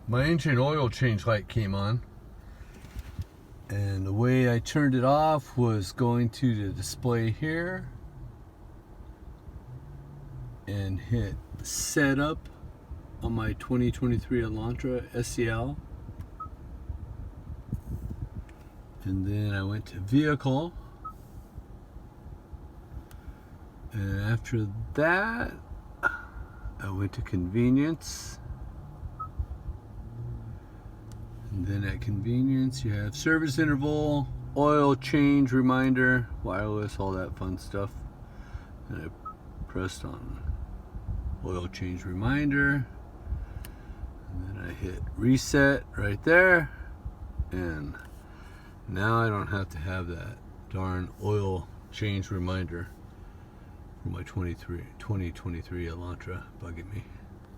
my engine oil change light came on, and the way I turned it off was going to the display here and hit setup on my 2023 Elantra SEL, and then I went to vehicle, and after that I went to convenience. And then at convenience, you have service interval, oil change reminder, wireless, all that fun stuff. And I pressed on oil change reminder. And then I hit reset right there. And now I don't have to have that darn oil change reminder for my 2023 Elantra bugging me.